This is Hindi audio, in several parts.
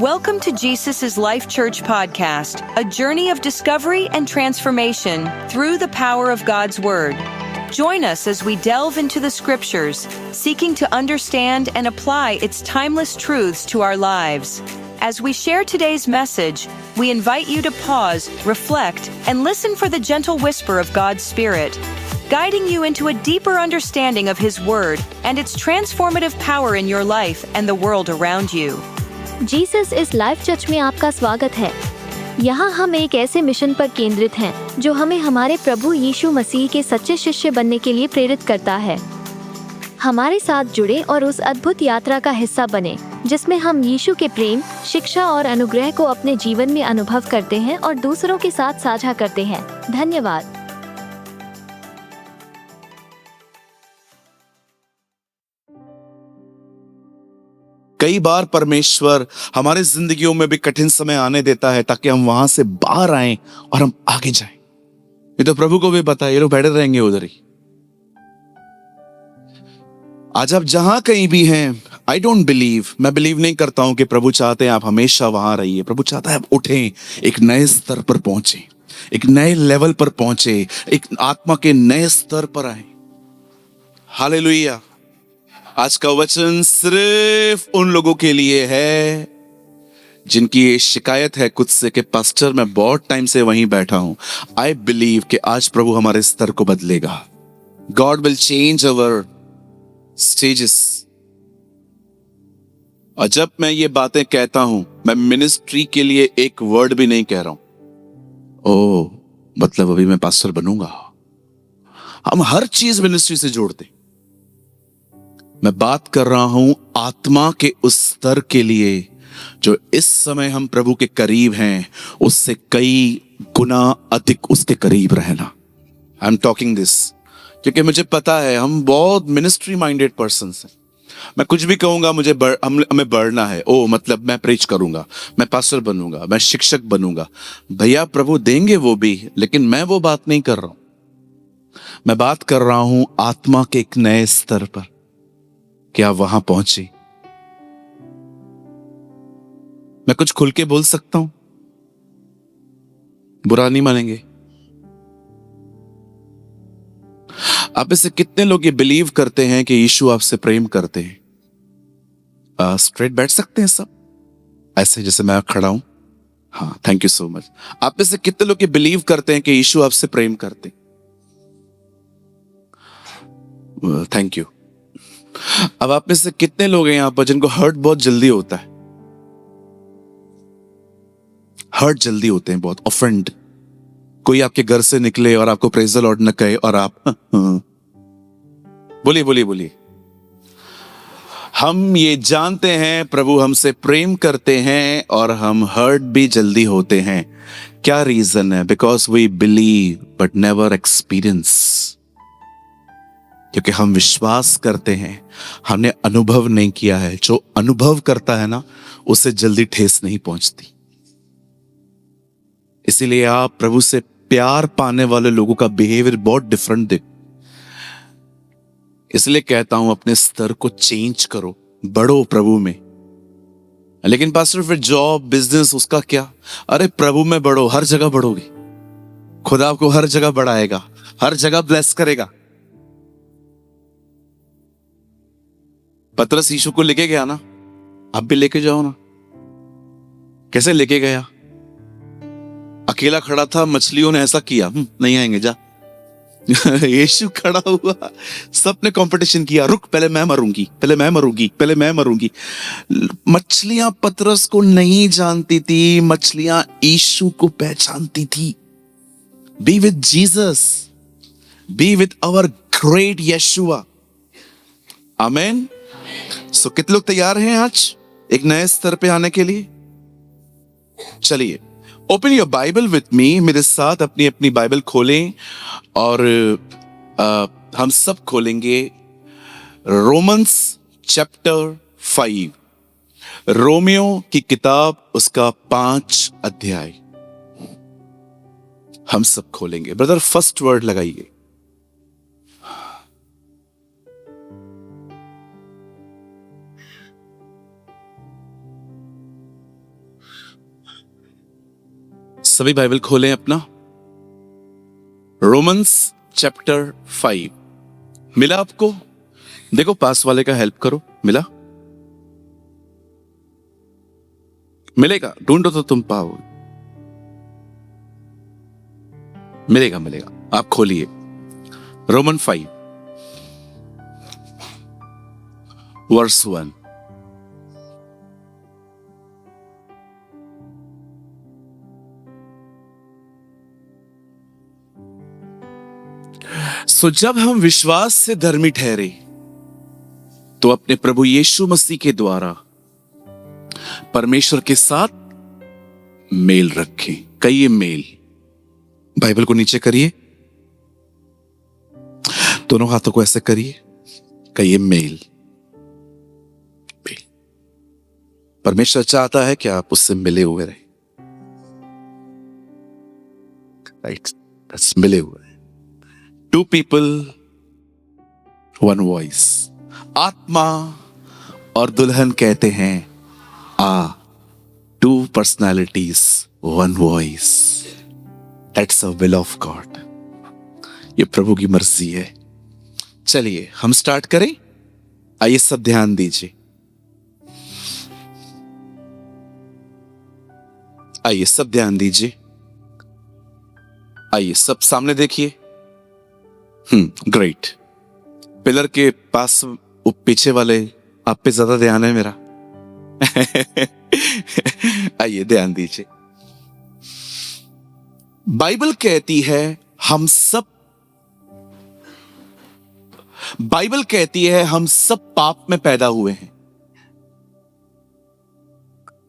Welcome to Jesus' Life Church podcast, a journey of discovery and transformation through the power of God's Word. Join us as we delve into the Scriptures, seeking to understand and apply its timeless truths to our lives. As we share today's message, we invite you to pause, reflect, and listen for the gentle whisper of God's Spirit, guiding you into a deeper understanding of His Word and its transformative power in your life and the world around you. Jesus इस लाइफ चर्च में आपका स्वागत है। यहाँ हम एक ऐसे मिशन पर केंद्रित हैं जो हमें हमारे प्रभु यीशु मसीह के सच्चे शिष्य बनने के लिए प्रेरित करता है। हमारे साथ जुड़े और उस अद्भुत यात्रा का हिस्सा बने जिसमें हम यीशु के प्रेम, शिक्षा और अनुग्रह को अपने जीवन में अनुभव करते हैं और दूसरों के साथ साझा करते हैं। धन्यवाद। कई बार परमेश्वर हमारे जिंदगियों में भी कठिन समय आने देता है ताकि हम वहां से बाहर आएं और हम आगे जाएं। ये तो प्रभु को भी पता है, ये लोग बैठे रहेंगे उधर ही। आज आप जहां कहीं भी हैं, मैं बिलीव नहीं करता हूं कि प्रभु चाहते हैं आप हमेशा वहां रहिए। प्रभु चाहता है आप उठें, एक नए स्तर पर पहुंचे, एक नए लेवल पर पहुंचे, एक आत्मा के नए स्तर पर आए। हालेलुया। आज का वचन सिर्फ उन लोगों के लिए है जिनकी ये शिकायत है खुद से कि पास्टर मैं बहुत टाइम से वहीं बैठा हूं। आई बिलीव कि आज प्रभु हमारे स्तर को बदलेगा। God will change our stages. और जब मैं ये बातें कहता हूं, मैं मिनिस्ट्री के लिए एक वर्ड भी नहीं कह रहा हूं। ओह, मतलब अभी मैं पास्टर बनूंगा। हम हर चीज मिनिस्ट्री से जोड़ते। मैं बात कर रहा हूं आत्मा के उस स्तर के लिए जो इस समय हम प्रभु के करीब हैं, उससे कई गुना अधिक उसके करीब रहना। आई एम टॉकिंग दिस क्योंकि मुझे पता है हम बहुत मिनिस्ट्री माइंडेड पर्सन हैं। मैं कुछ भी कहूंगा हमें बढ़ना है। ओ मतलब मैं प्रीच करूंगा, मैं पास्टर बनूंगा, मैं शिक्षक बनूंगा। भैया प्रभु देंगे वो भी, लेकिन मैं वो बात नहीं कर रहा हूं। मैं बात कर रहा हूं आत्मा के एक नए स्तर पर। क्या वहां पहुंचे? मैं कुछ खुल के बोल सकता हूं, बुरा नहीं मानेंगे। आप इससे कितने लोग ये बिलीव करते हैं कि यीशु आपसे प्रेम करते हैं? स्ट्रेट बैठ सकते हैं सब, ऐसे जैसे मैं खड़ा हूं। हाँ, थैंक यू सो मच। आप इससे कितने लोग ये बिलीव करते हैं कि यीशु आपसे प्रेम करते? Thank you. अब आप में से कितने लोग हैं यहां पर जिनको हर्ट बहुत जल्दी होता है? हर्ट जल्दी होते हैं बहुत, ऑफेंड। कोई आपके घर से निकले और आपको प्रेज द लॉर्ड न कहे और आप बोलिए। हम ये जानते हैं प्रभु हमसे प्रेम करते हैं और हम हर्ट भी जल्दी होते हैं। क्या रीजन है? Because we believe but never experience. क्योंकि हम विश्वास करते हैं, हमने अनुभव नहीं किया है। जो अनुभव करता है ना, उसे जल्दी ठेस नहीं पहुंचती। इसीलिए आप प्रभु से प्यार पाने वाले लोगों का बिहेवियर बहुत डिफरेंट दिख। इसलिए कहता हूं अपने स्तर को चेंज करो, बढ़ो प्रभु में। लेकिन पास्टर फिर जॉब, बिजनेस, उसका क्या? अरे प्रभु में बढ़ो, हर जगह बढ़ोगे। खुदा आपको हर जगह बढ़ाएगा, हर जगह ब्लेस करेगा। पतरस यीशु को लेके गया ना, आप भी लेके जाओ ना। कैसे लेके गया? अकेला खड़ा था, मछलियों ने ऐसा किया, नहीं आएंगे जा। यीशु खड़ा हुआ, सबने कंपटीशन किया, रुक पहले मैं मरूंगी। मछलियां पतरस को नहीं जानती थी, मछलियां यीशु को पहचानती थी। Be with Jesus, be with our great Yeshua. Amen. So कितने लोग तैयार हैं आज एक नए स्तर पे आने के लिए? चलिए, open your Bible with me. मेरे साथ अपनी अपनी बाइबल खोलें और हम सब खोलेंगे रोमन्स चैप्टर 5, रोमियो की किताब, उसका 5 अध्याय हम सब खोलेंगे। ब्रदर फर्स्ट वर्ड लगाइए। सभी बाइबल खोलें अपना, रोमन्स चैप्टर 5। मिला आपको? देखो पास वाले का हेल्प करो। मिला? मिलेगा, ढूंढो तो तुम पाओगे। मिलेगा मिलेगा। आप खोलिए रोमन 5 वर्स 1। सो जब हम विश्वास से धर्मी ठहरे तो अपने प्रभु यीशु मसीह के द्वारा परमेश्वर के साथ मेल रखें। कहिए मेल। बाइबल को नीचे करिए, दोनों हाथों को ऐसे करिए, कहिए मेल। मेल। परमेश्वर चाहता है कि आप उससे मिले हुए रहे। राइट, बस मिले हुए। Two people one voice. आत्मा और दुल्हन कहते हैं आ। Two personalities one voice. That's a will of God. ये प्रभु की मर्जी है। चलिए हम स्टार्ट करें। आइए सब ध्यान दीजिए। आइए सब ध्यान दीजिए। आइए सब सामने देखिए। ग्रेट। पिलर के पास पीछे वाले आप पे ज्यादा ध्यान है मेरा। आइए ध्यान दीजिए। बाइबल कहती है हम सब पाप में पैदा हुए हैं।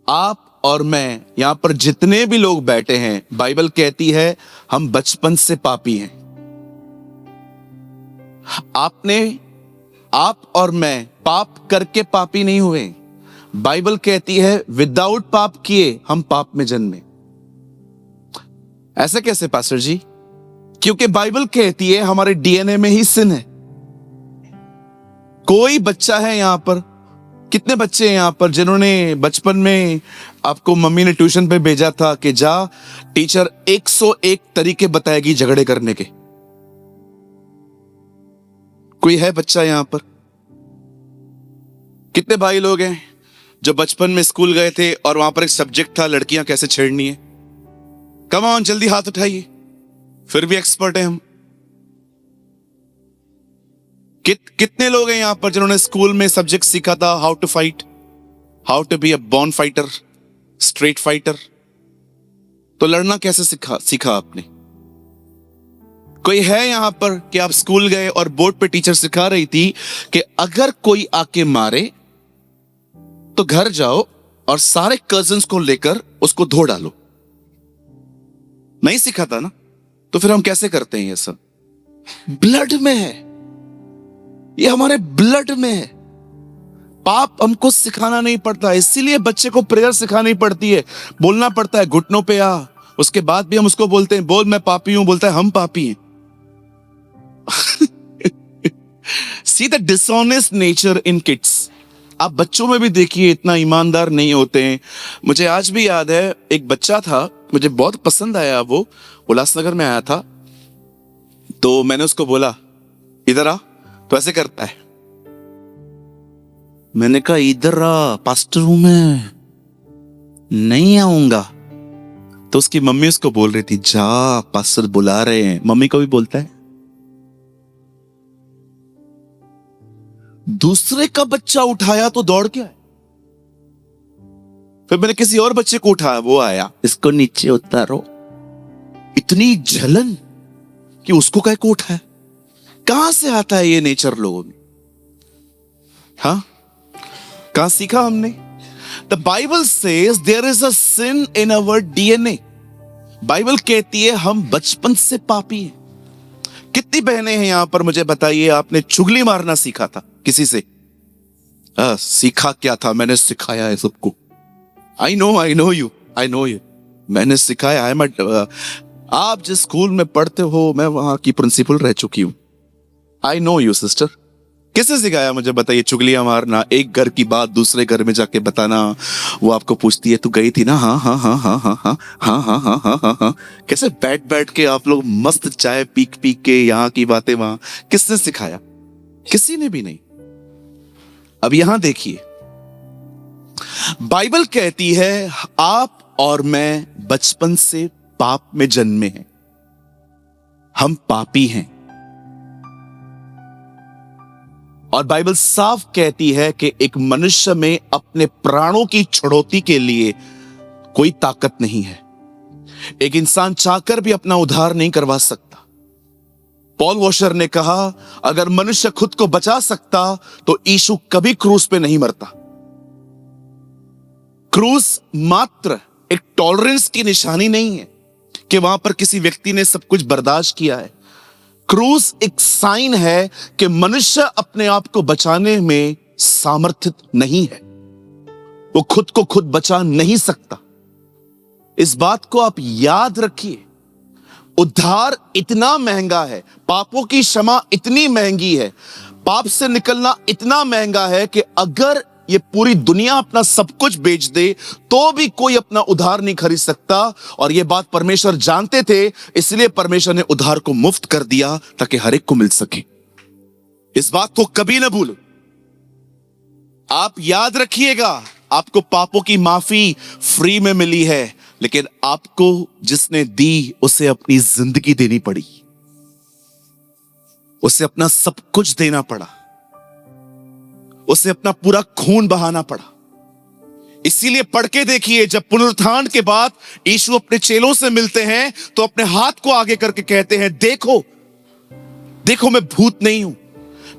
आप और मैं, यहां पर जितने भी लोग बैठे हैं, बाइबल कहती है हम बचपन से पापी हैं। आप और मैं पाप करके पापी नहीं हुए। बाइबल कहती है विदाउट पाप किए हम पाप में जन्मे। ऐसा कैसे पास्टर जी? क्योंकि बाइबल कहती है हमारे डीएनए में ही सिन है। कोई बच्चा है यहां पर, कितने बच्चे हैं यहां पर जिन्होंने बचपन में आपको मम्मी ने ट्यूशन पे भेजा था कि जा टीचर 101 तरीके बताएगी झगड़े करने के? कोई है बच्चा यहां पर? कितने भाई लोग हैं जो बचपन में स्कूल गए थे और वहां पर एक सब्जेक्ट था लड़कियां कैसे छेड़नी है? कम ऑन, जल्दी हाथ उठाइए। फिर भी एक्सपर्ट हैं हम। कितने लोग हैं यहां पर जिन्होंने स्कूल में सब्जेक्ट सीखा था how to fight, how to be a born fighter, straight fighter? तो लड़ना कैसे सीखा आपने? कोई है यहां पर कि आप स्कूल गए और बोर्ड पे टीचर सिखा रही थी कि अगर कोई आके मारे तो घर जाओ और सारे कजिन्स को लेकर उसको धो डालो? नहीं सीखा था ना? तो फिर हम कैसे करते हैं ये सब? ब्लड में है, ये हमारे ब्लड में है। पाप हमको सिखाना नहीं पड़ता, इसीलिए बच्चे को प्रेयर सिखानी पड़ती है, बोलना पड़ता है घुटनों पे आ। उसके बाद भी हम उसको बोलते हैं बोल मैं पापी हूं, बोलता है हम पापी हैं। See the dishonest nature in kids. आप बच्चों में भी देखिए इतना ईमानदार नहीं होते हैं। मुझे आज भी याद है एक बच्चा था, मुझे बहुत पसंद आया। वो उल्लासनगर में आया था, तो मैंने उसको बोला इधर आ, तो ऐसे करता है। मैंने कहा इधर आ, पास्टर हूं मैं, नहीं आऊंगा। तो उसकी मम्मी उसको बोल रही थी जा पास्टर बुला रहे हैं। मम्मी को भी बोलता है। दूसरे का बच्चा उठाया तो दौड़ के आया। फिर मैंने किसी और बच्चे को उठाया, वो आया, इसको नीचे उतारो। इतनी जलन कि उसको काय को उठाया। कहां से आता है ये नेचर लोगों में? हाँ, कहां सीखा हमने? The Bible says there is a sin in our DNA. Bible कहती है हम बचपन से पापी हैं। कितनी बहनें हैं यहां पर, मुझे बताइए, आपने चुगली मारना सीखा था किसी से? सीखा क्या था? मैंने सिखाया है सबको। I know you. मैंने सिखाया है। आप जिस स्कूल में पढ़ते हो मैं वहां की प्रिंसिपल रह चुकी हूं। I know you sister. किसने सिखाया मुझे बताइए? चुगलियां मारना, एक घर की बात दूसरे घर में जाके बताना। वो आपको पूछती है तू गई थी ना, हाँ हाँ हाँ हाँ हाँ हाँ हाँ हाँ हाँ हाँ हाँ हाँ। कैसे बैठ बैठ के आप लोग मस्त चाय पी पी के यहाँ की बातें वहां। किसने सिखाया? किसी ने भी नहीं। अब यहां देखिए, बाइबल कहती है आप और मैं बचपन से पाप में जन्मे हैं, हम पापी हैं। और बाइबल साफ कहती है कि एक मनुष्य में अपने प्राणों की छुड़ौती के लिए कोई ताकत नहीं है। एक इंसान चाहकर भी अपना उद्धार नहीं करवा सकता। पॉल वॉशर ने कहा अगर मनुष्य खुद को बचा सकता तो यीशु कभी क्रूस पे नहीं मरता। क्रूस मात्र एक टॉलरेंस की निशानी नहीं है कि वहां पर किसी व्यक्ति ने सब कुछ बर्दाश्त किया है। क्रूस एक साइन है कि मनुष्य अपने आप को बचाने में सामर्थित नहीं है, वो खुद को खुद बचा नहीं सकता। इस बात को आप याद रखिए। उद्धार इतना महंगा है, पापों की क्षमा इतनी महंगी है, पाप से निकलना इतना महंगा है कि अगर ये पूरी दुनिया अपना सब कुछ बेच दे तो भी कोई अपना उद्धार नहीं खरीद सकता। और ये बात परमेश्वर जानते थे, इसलिए परमेश्वर ने उद्धार को मुफ्त कर दिया ताकि हर एक को मिल सके। इस बात को कभी ना भूलो। आप याद रखिएगा, आपको पापों की माफी फ्री में मिली है, लेकिन आपको जिसने दी उसे अपनी जिंदगी देनी पड़ी, उसे अपना सब कुछ देना पड़ा, उसे अपना पूरा खून बहाना पड़ा। इसीलिए पढ़ के देखिए, जब पुनरुत्थान के बाद यीशु अपने चेलों से मिलते हैं तो अपने हाथ को आगे करके कहते हैं देखो देखो मैं भूत नहीं हूं,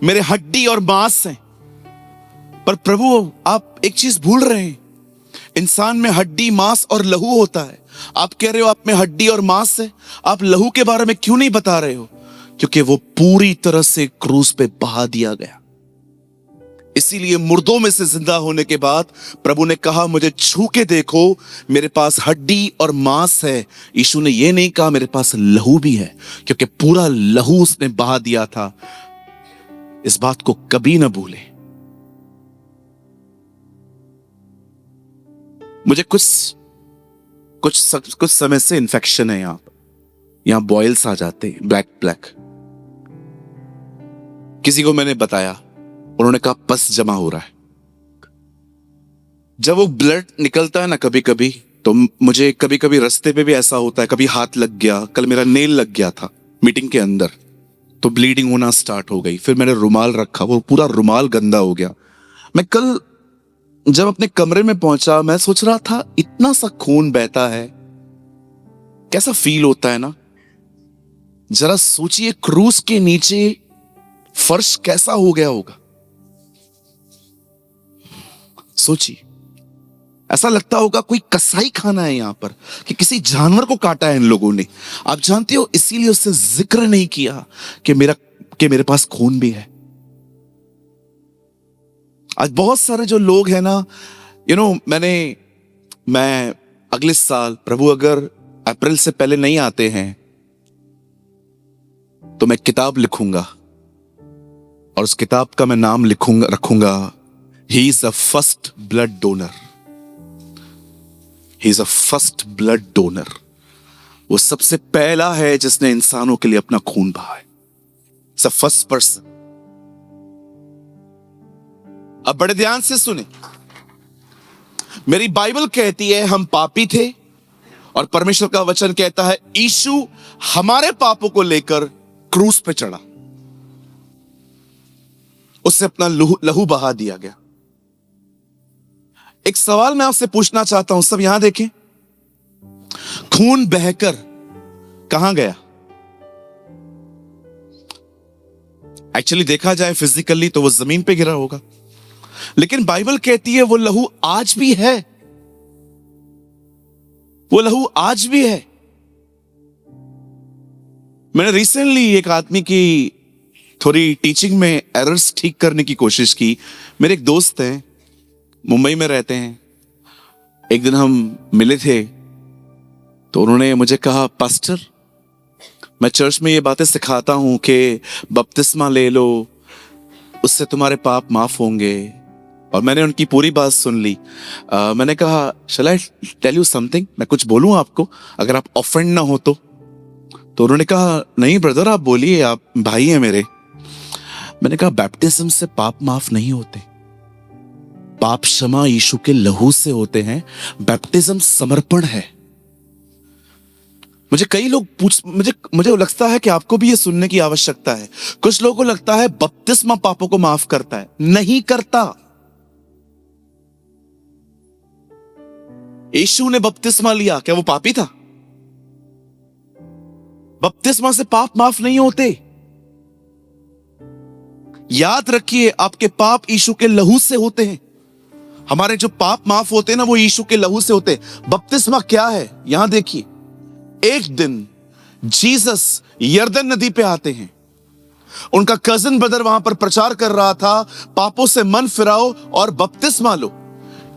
मेरे हड्डी और मांस हैं। पर प्रभु आप एक चीज भूल रहे हैं, इंसान में हड्डी मांस और लहू होता है। आप कह रहे हो आप में हड्डी और मांस है, आप लहू के बारे में क्यों नहीं बता रहे हो? क्योंकि वो पूरी तरह से क्रूस पे बहा दिया गया। इसीलिए मुर्दों में से जिंदा होने के बाद प्रभु ने कहा मुझे छू के देखो, मेरे पास हड्डी और मांस है। यीशु ने यह नहीं कहा मेरे पास लहू भी है, क्योंकि पूरा लहू उसने बहा दिया था। इस बात को कभी ना भूले। मुझे कुछ समय से इन्फेक्शन है, यहां बॉयल्स आ जाते हैं, ब्लैक। किसी को मैंने बताया, उन्होंने कहा पस जमा हो रहा है। जब वो ब्लड निकलता है ना कभी कभी, तो मुझे कभी कभी रास्ते पे भी ऐसा होता है, कभी हाथ लग गया, कल मेरा नेल लग गया था मीटिंग के अंदर, तो ब्लीडिंग होना स्टार्ट हो गई। फिर मैंने रुमाल रखा, वो पूरा रुमाल गंदा हो गया। मैं कल जब अपने कमरे में पहुंचा, मैं सोच रहा था इतना सा खून बहता है, कैसा फील होता है ना। जरा सोचिए क्रूस के नीचे फर्श कैसा हो गया होगा। सोचिए, ऐसा लगता होगा कोई कसाई खाना है यहां पर, कि किसी जानवर को काटा है इन लोगों ने। आप जानते हो, इसीलिए उससे जिक्र नहीं किया कि मेरे पास खून भी है। आज बहुत सारे जो लोग हैं ना, मैं अगले साल, प्रभु अगर अप्रैल से पहले नहीं आते हैं तो मैं किताब लिखूंगा, और उस किताब का मैं नाम रखूंगा He is the first blood donor. He is a first blood donor. वो सबसे पहला है जिसने इंसानों के लिए अपना खून बहाया है। It's the first person. अब बड़े ध्यान से सुने, मेरी बाइबल कहती है हम पापी थे, और परमेश्वर का वचन कहता है यीशु हमारे पापों को लेकर क्रूस पे चढ़ा, उससे अपना लहू बहा दिया गया। एक सवाल मैं आपसे पूछना चाहता हूं, सब यहां देखें, खून बहकर कहां गया? एक्चुअली देखा जाए फिजिकली तो वो जमीन पे गिरा होगा, लेकिन बाइबल कहती है वो लहू आज भी है, वो लहू आज भी है। मैंने रिसेंटली एक आदमी की थोड़ी टीचिंग में एरर्स ठीक करने की कोशिश की। मेरे एक दोस्त हैं, मुंबई में रहते हैं। एक दिन हम मिले थे तो उन्होंने मुझे कहा पास्टर, मैं चर्च में ये बातें सिखाता हूं कि बपतिस्मा ले लो, उससे तुम्हारे पाप माफ होंगे। और मैंने उनकी पूरी बात सुन ली। मैंने कहा शैल आई टेल यू समथिंग, मैं कुछ बोलूं आपको, अगर आप ऑफेंड ना हो तो उन्होंने कहा नहीं ब्रदर आप बोलिए, आप भाई हैं मेरे। मैंने कहा बैप्टिज्म से पाप माफ नहीं होते, पाप क्षमा यीशु के लहू से होते हैं। बैप्टिज्म समर्पण है। मुझे कई लोग मुझे लगता है कि आपको भी ये सुनने की आवश्यकता है। कुछ लोगों को लगता है बपतिस्मा पापों को माफ करता है, नहीं करता। यीशु ने बपतिस्मा लिया, क्या वो पापी था? बपतिस्मा से पाप माफ नहीं होते। याद रखिए, आपके पाप यीशु के लहू से होते हैं। हमारे जो पाप माफ होते हैं ना, वो यीशु के लहू से होते हैं। बपतिस्मा क्या है? यहां देखिए, एक दिन जीसस यरदन नदी पे आते हैं। उनका कजिन ब्रदर वहां पर प्रचार कर रहा था, पापों से मन फिराओ और बपतिस्मा लो।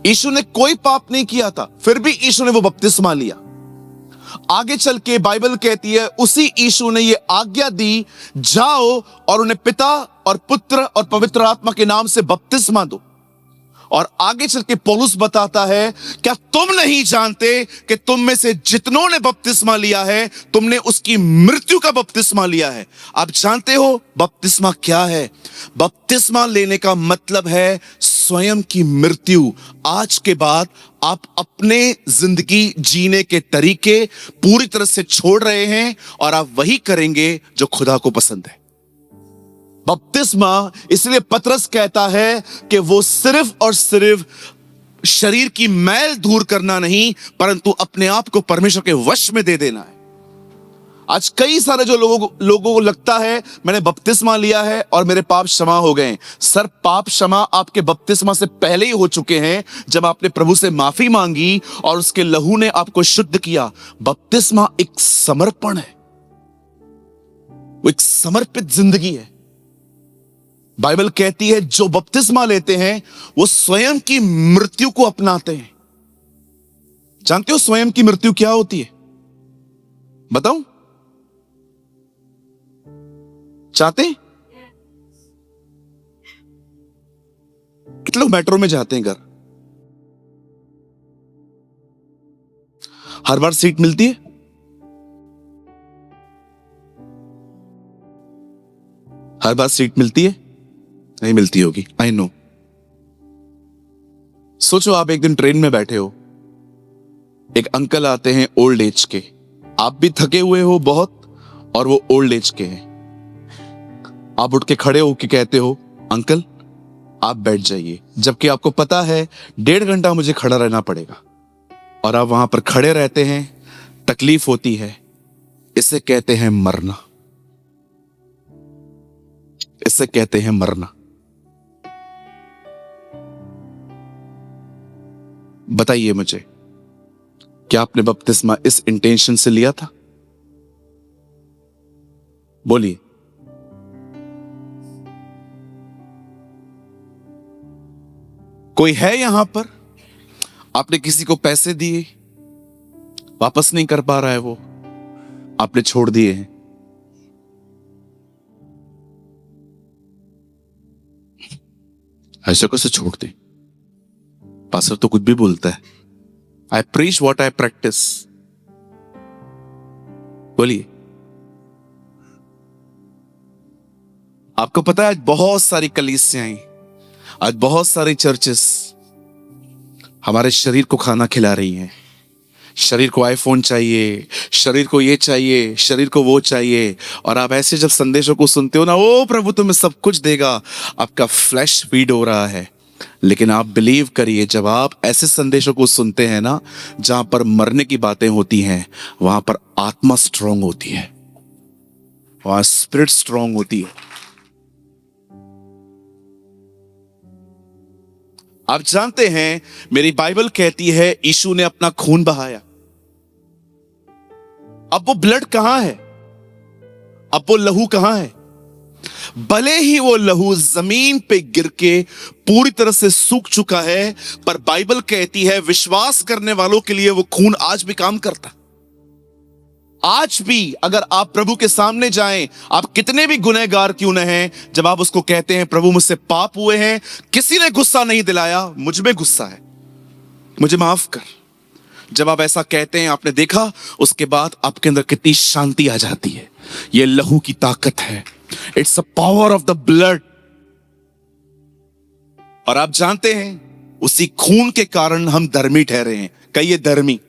यीशु ने कोई पाप नहीं किया था, फिर भी यीशु ने वो बपतिस्मा लिया। आगे चल के बाइबल कहती है उसी यीशु ने ये आज्ञा दी, जाओ और उन्हें पिता और पुत्र और पवित्र आत्मा के नाम से बपतिस्मा दो। और आगे चल के पौलुस बताता है, क्या तुम नहीं जानते कि तुम में से जितनों ने बपतिस्मा लिया है, तुमने उसकी मृत्यु का बपतिस्मा लिया है। आप जानते हो बपतिस्मा क्या है? बपतिस्मा लेने का मतलब है स्वयं की मृत्यु। आज के बाद आप अपने जिंदगी जीने के तरीके पूरी तरह से छोड़ रहे हैं और आप वही करेंगे जो खुदा को पसंद है। बपतिस्मा, इसलिए पतरस कहता है कि वो सिर्फ और सिर्फ शरीर की मैल दूर करना नहीं, परंतु अपने आप को परमेश्वर के वश में दे देना है। आज कई सारे जो लोगों को लगता है मैंने बपतिस्मा लिया है और मेरे पाप क्षमा हो गए। सर, पाप क्षमा आपके बपतिस्मा से पहले ही हो चुके हैं, जब आपने प्रभु से माफी मांगी और उसके लहू ने आपको शुद्ध किया। बपतिस्मा एक समर्पण है, वो एक समर्पित जिंदगी है। बाइबल कहती है जो बपतिस्मा लेते हैं वो स्वयं की मृत्यु को अपनाते हैं। जानते हो स्वयं की मृत्यु क्या होती है? बताऊं? चाहते हैं? कितने लोग मेट्रो में जाते हैं घर? हर बार सीट मिलती है? हर बार सीट मिलती है? नहीं मिलती होगी, आई नो। सोचो आप एक दिन ट्रेन में बैठे हो, एक अंकल आते हैं ओल्ड एज के, आप भी थके हुए हो बहुत और वो ओल्ड एज के हैं। आप उठ के खड़े होके कहते हो अंकल आप बैठ जाइए, जबकि आपको पता है 1.5 घंटा मुझे खड़ा रहना पड़ेगा, और आप वहां पर खड़े रहते हैं, तकलीफ होती है। इसे कहते हैं मरना, इसे कहते हैं मरना। बताइए मुझे, क्या आपने बपतिस्मा इस इंटेंशन से लिया था? बोलिए। कोई है यहां पर, आपने किसी को पैसे दिए, वापस नहीं कर पा रहा है वो, आपने छोड़ दिए हैं। ऐसा कैसे छोड़ दे? पास्टर तो कुछ भी बोलता है। आई प्रीच व्हाट आई प्रैक्टिस। बोलिए। आपको पता है आज बहुत सारी कलीसियाएं, आज बहुत सारी चर्चेस हमारे शरीर को खाना खिला रही हैं। शरीर को आईफोन चाहिए, शरीर को ये चाहिए, शरीर को वो चाहिए, और आप ऐसे जब संदेशों को सुनते हो ना, ओ प्रभु तुम्हें सब कुछ देगा, आपका फ्लैश फीड हो रहा है। लेकिन आप बिलीव करिए, जब आप ऐसे संदेशों को सुनते हैं ना, जहां पर मरने की बातें होती हैं, वहां पर आत्मा स्ट्रांग होती है, वहां स्पिरिट स्ट्रांग होती है। आप जानते हैं, मेरी बाइबल कहती है यीशु ने अपना खून बहाया। अब वो ब्लड कहां है? अब वो लहू कहां है? भले ही वो लहू जमीन पे गिर के पूरी तरह से सूख चुका है, पर बाइबल कहती है विश्वास करने वालों के लिए वो खून आज भी काम करता। आज भी अगर आप प्रभु के सामने जाएं, आप कितने भी गुनहगार क्यों न हैं, जब आप उसको कहते हैं प्रभु मुझसे पाप हुए हैं, किसी ने गुस्सा नहीं दिलाया, मुझ में गुस्सा है, मुझे माफ कर, जब आप ऐसा कहते हैं, आपने देखा उसके बाद आपके अंदर कितनी शांति आ जाती है। यह लहू की ताकत है। It's a power of the blood. और आप जानते हैं उसी खून के कारण हम धर्मी ठहरे हैं। कहिए धर्मी।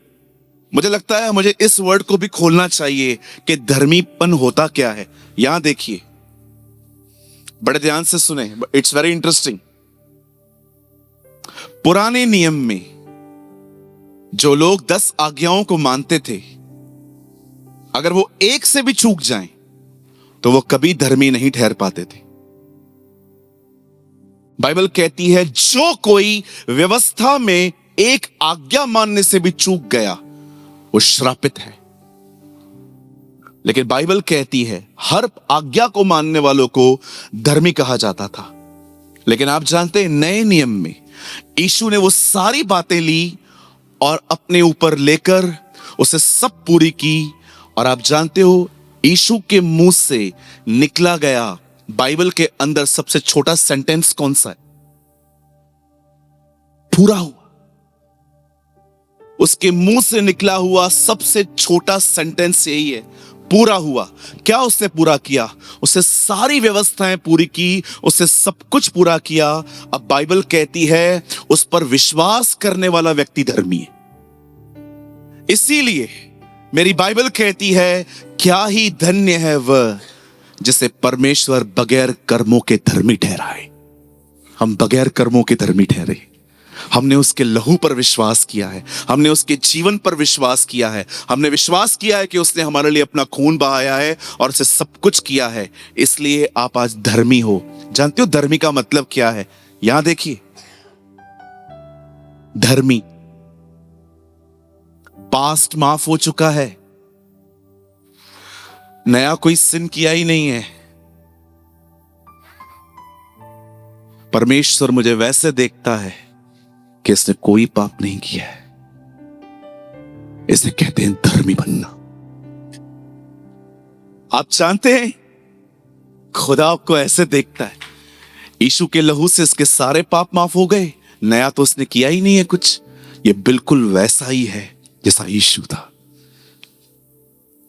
मुझे लगता है मुझे इस वर्ड को भी खोलना चाहिए कि धर्मीपन होता क्या है। यहां देखिए, बड़े ध्यान से सुने, इट्स वेरी इंटरेस्टिंग। पुराने नियम में जो लोग 10 आज्ञाओं को मानते थे, अगर वो एक से भी चूक जाएं तो वो कभी धर्मी नहीं ठहर पाते थे। बाइबल कहती है जो कोई व्यवस्था में एक आज्ञा मानने से भी चूक गया वो श्रापित है। लेकिन बाइबल कहती है हर आज्ञा को मानने वालों को धर्मी कहा जाता था। लेकिन आप जानते हैं नए नियम में यीशु ने वो सारी बातें ली और अपने ऊपर लेकर उसे सब पूरी की। और आप जानते हो यीशु के मुंह से निकला गया बाइबल के अंदर सबसे छोटा सेंटेंस कौन सा है? पूरा हुआ। उसके मुंह से निकला हुआ सबसे छोटा सेंटेंस यही है, पूरा हुआ। क्या उसने पूरा किया? उससे सारी व्यवस्थाएं पूरी की, उससे सब कुछ पूरा किया। अब बाइबल कहती है उस पर विश्वास करने वाला व्यक्ति धर्मी है। इसीलिए मेरी बाइबल कहती है क्या ही धन्य है वह जिसे परमेश्वर बगैर कर्मों के धर्मी ठहराए। हम बगैर कर्मों के धर्मी ठहरे। हमने उसके लहू पर विश्वास किया है, हमने उसके जीवन पर विश्वास किया है, हमने विश्वास किया है कि उसने हमारे लिए अपना खून बहाया है और उसे सब कुछ किया है। इसलिए आप आज धर्मी हो। जानते हो धर्मी का मतलब क्या है? यहां देखिए, धर्मी, पास्ट माफ हो चुका है, नया कोई सिन किया ही नहीं है। परमेश्वर मुझे वैसे देखता है कि इसने कोई पाप नहीं किया है। इसे कहते हैं धर्मी बनना। आप जानते हैं खुदा आपको ऐसे देखता है। यीशु के लहू से इसके सारे पाप माफ हो गए, नया तो उसने किया ही नहीं है कुछ। ये बिल्कुल वैसा ही है जैसा यीशु था।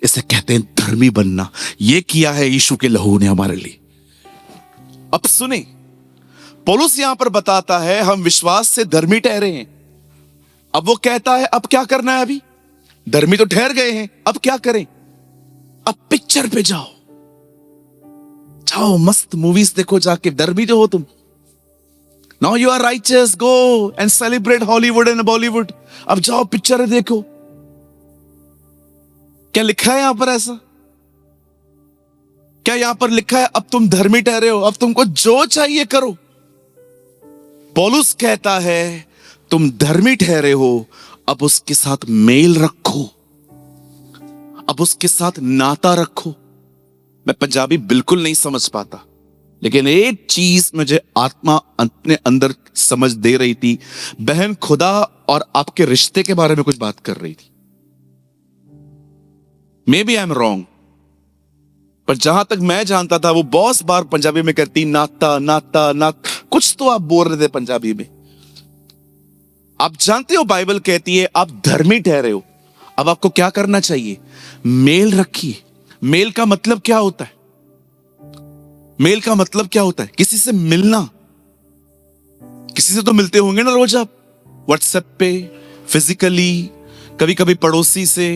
इसे कहते हैं धर्मी बनना। यह किया है यीशु के लहू ने हमारे लिए। अब सुने, पौलुस यहां पर बताता है हम विश्वास से धर्मी ठहरे हैं। अब वो कहता है अब क्या करना है? अभी धर्मी तो ठहर गए हैं, अब क्या करें? अब पिक्चर पे जाओ, जाओ मस्त मूवीज देखो जाके, धर्मी जो हो तुम। Now you are righteous, go and celebrate Hollywood and Bollywood. अब जाओ पिक्चर देखो। क्या लिखा है यहां पर ऐसा? क्या यहां पर लिखा है अब तुम धर्मी ठहरे हो, अब तुमको जो चाहिए करो? पौलुस कहता है तुम धर्मी ठहरे हो, अब उसके साथ मेल रखो, अब उसके साथ नाता रखो। मैं पंजाबी बिल्कुल नहीं समझ पाता, लेकिन एक चीज मुझे आत्मा अपने अंदर समझ दे रही थी। बहन खुदा और आपके रिश्ते के बारे में कुछ बात कर रही थी। Maybe I am wrong, पर जहां तक मैं जानता था वो बहुत बार पंजाबी में कहती नाता नाता नाता, कुछ तो आप बोल रहे थे पंजाबी में। आप जानते हो बाइबल कहती है आप धर्मी ठहरे हो, अब आपको क्या करना चाहिए? मेल रखिए। मेल का मतलब क्या होता है? मेल का मतलब क्या होता है? किसी से मिलना। किसी से तो मिलते होंगे ना रोज आप, व्हाट्सएप पे, फिजिकली, कभी कभी पड़ोसी से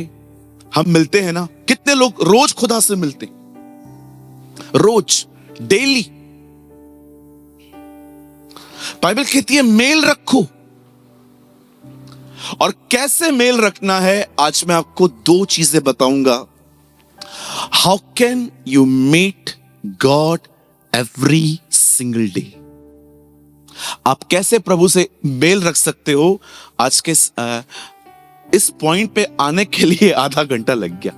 हम मिलते हैं ना। कितने लोग रोज खुदा से मिलते? रोज, डेली। बाइबल कहती है मेल रखो। और कैसे मेल रखना है आज मैं आपको 2 चीजें बताऊंगा। How can you meet God every single day? आप कैसे प्रभु से मेल रख सकते हो? आज के इस पॉइंट पे आने के लिए आधा घंटा लग गया।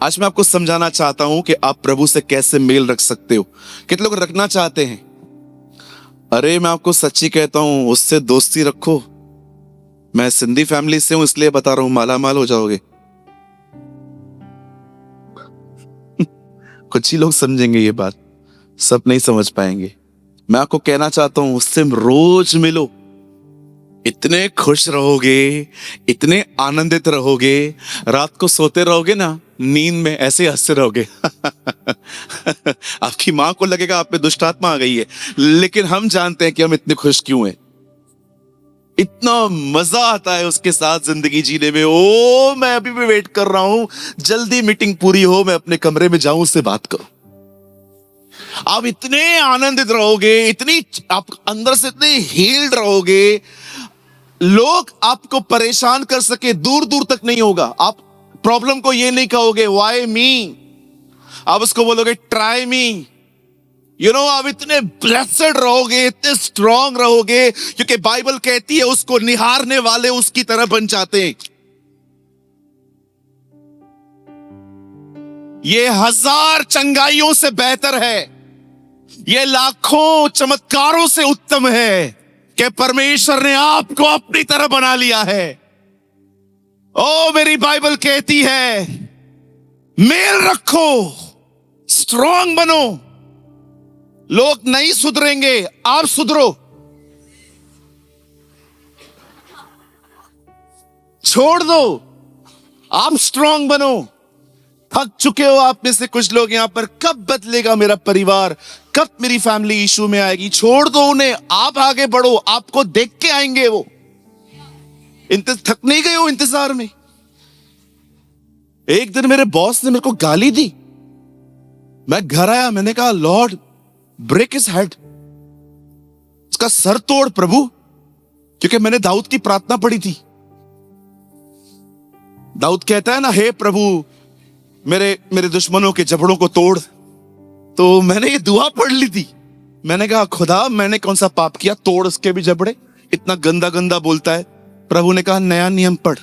आज मैं आपको समझाना चाहता हूं कि आप प्रभु से कैसे मेल रख सकते हो। कितने लोग रखना चाहते हैं? अरे मैं आपको सच्ची कहता हूं, उससे दोस्ती रखो। मैं सिंधी फैमिली से हूं इसलिए बता रहा हूं, माला माल हो जाओगे। कुछ ही लोग समझेंगे ये बात, सब नहीं समझ पाएंगे। मैं आपको कहना चाहता हूं, उससे रोज मिलो, इतने खुश रहोगे, इतने आनंदित रहोगे, रात को सोते रहोगे ना, नींद में ऐसे हंसते रहोगे। आपकी मां को लगेगा आप पे दुष्ट आत्मा आ गई है, लेकिन हम जानते हैं कि हम इतने खुश क्यों हैं। इतना मजा आता है उसके साथ जिंदगी जीने में। ओ, मैं अभी भी वेट कर रहा हूं, जल्दी मीटिंग पूरी हो, मैं अपने कमरे में जाऊं, उससे बात करूं। आप इतने आनंदित रहोगे, इतनी आप अंदर से इतने हील्ड रहोगे, लोग आपको परेशान कर सके दूर दूर तक नहीं होगा। आप प्रॉब्लम को ये नहीं कहोगे व्हाई मी, आप उसको बोलोगे ट्राई मी। आप इतने ब्लेस्ड रहोगे, इतने स्ट्रांग रहोगे, क्योंकि बाइबल कहती है उसको निहारने वाले उसकी तरह बन जाते हैं। ये 1000 चंगाइयों से बेहतर है, ये लाखों चमत्कारों से उत्तम है कि परमेश्वर ने आपको अपनी तरह बना लिया है। ओ, मेरी बाइबल कहती है मेल रखो, स्ट्रांग बनो। लोग नहीं सुधरेंगे, आप सुधरो। छोड़ दो, आप स्ट्रांग बनो। थक चुके हो आप में से कुछ लोग यहां पर, कब बदलेगा मेरा परिवार, कब मेरी फैमिली इशू में आएगी। छोड़ दो उन्हें, आप आगे बढ़ो, आपको देख के आएंगे वो। थक नहीं गए हो इंतजार में। एक दिन मेरे बॉस ने मेरे को गाली दी, मैं घर आया, मैंने कहा लॉर्ड ब्रेक हिज हेड, उसका सर तोड़ प्रभु, क्योंकि मैंने दाऊद की प्रार्थना पढ़ी थी। दाऊद कहता है ना, हे प्रभु मेरे दुश्मनों के जबड़ों को तोड़। तो मैंने ये दुआ पढ़ ली थी। मैंने कहा खुदा मैंने कौन सा पाप किया, तोड़ उसके भी जबड़े, इतना गंदा गंदा बोलता है। प्रभु ने कहा नया नियम पढ़,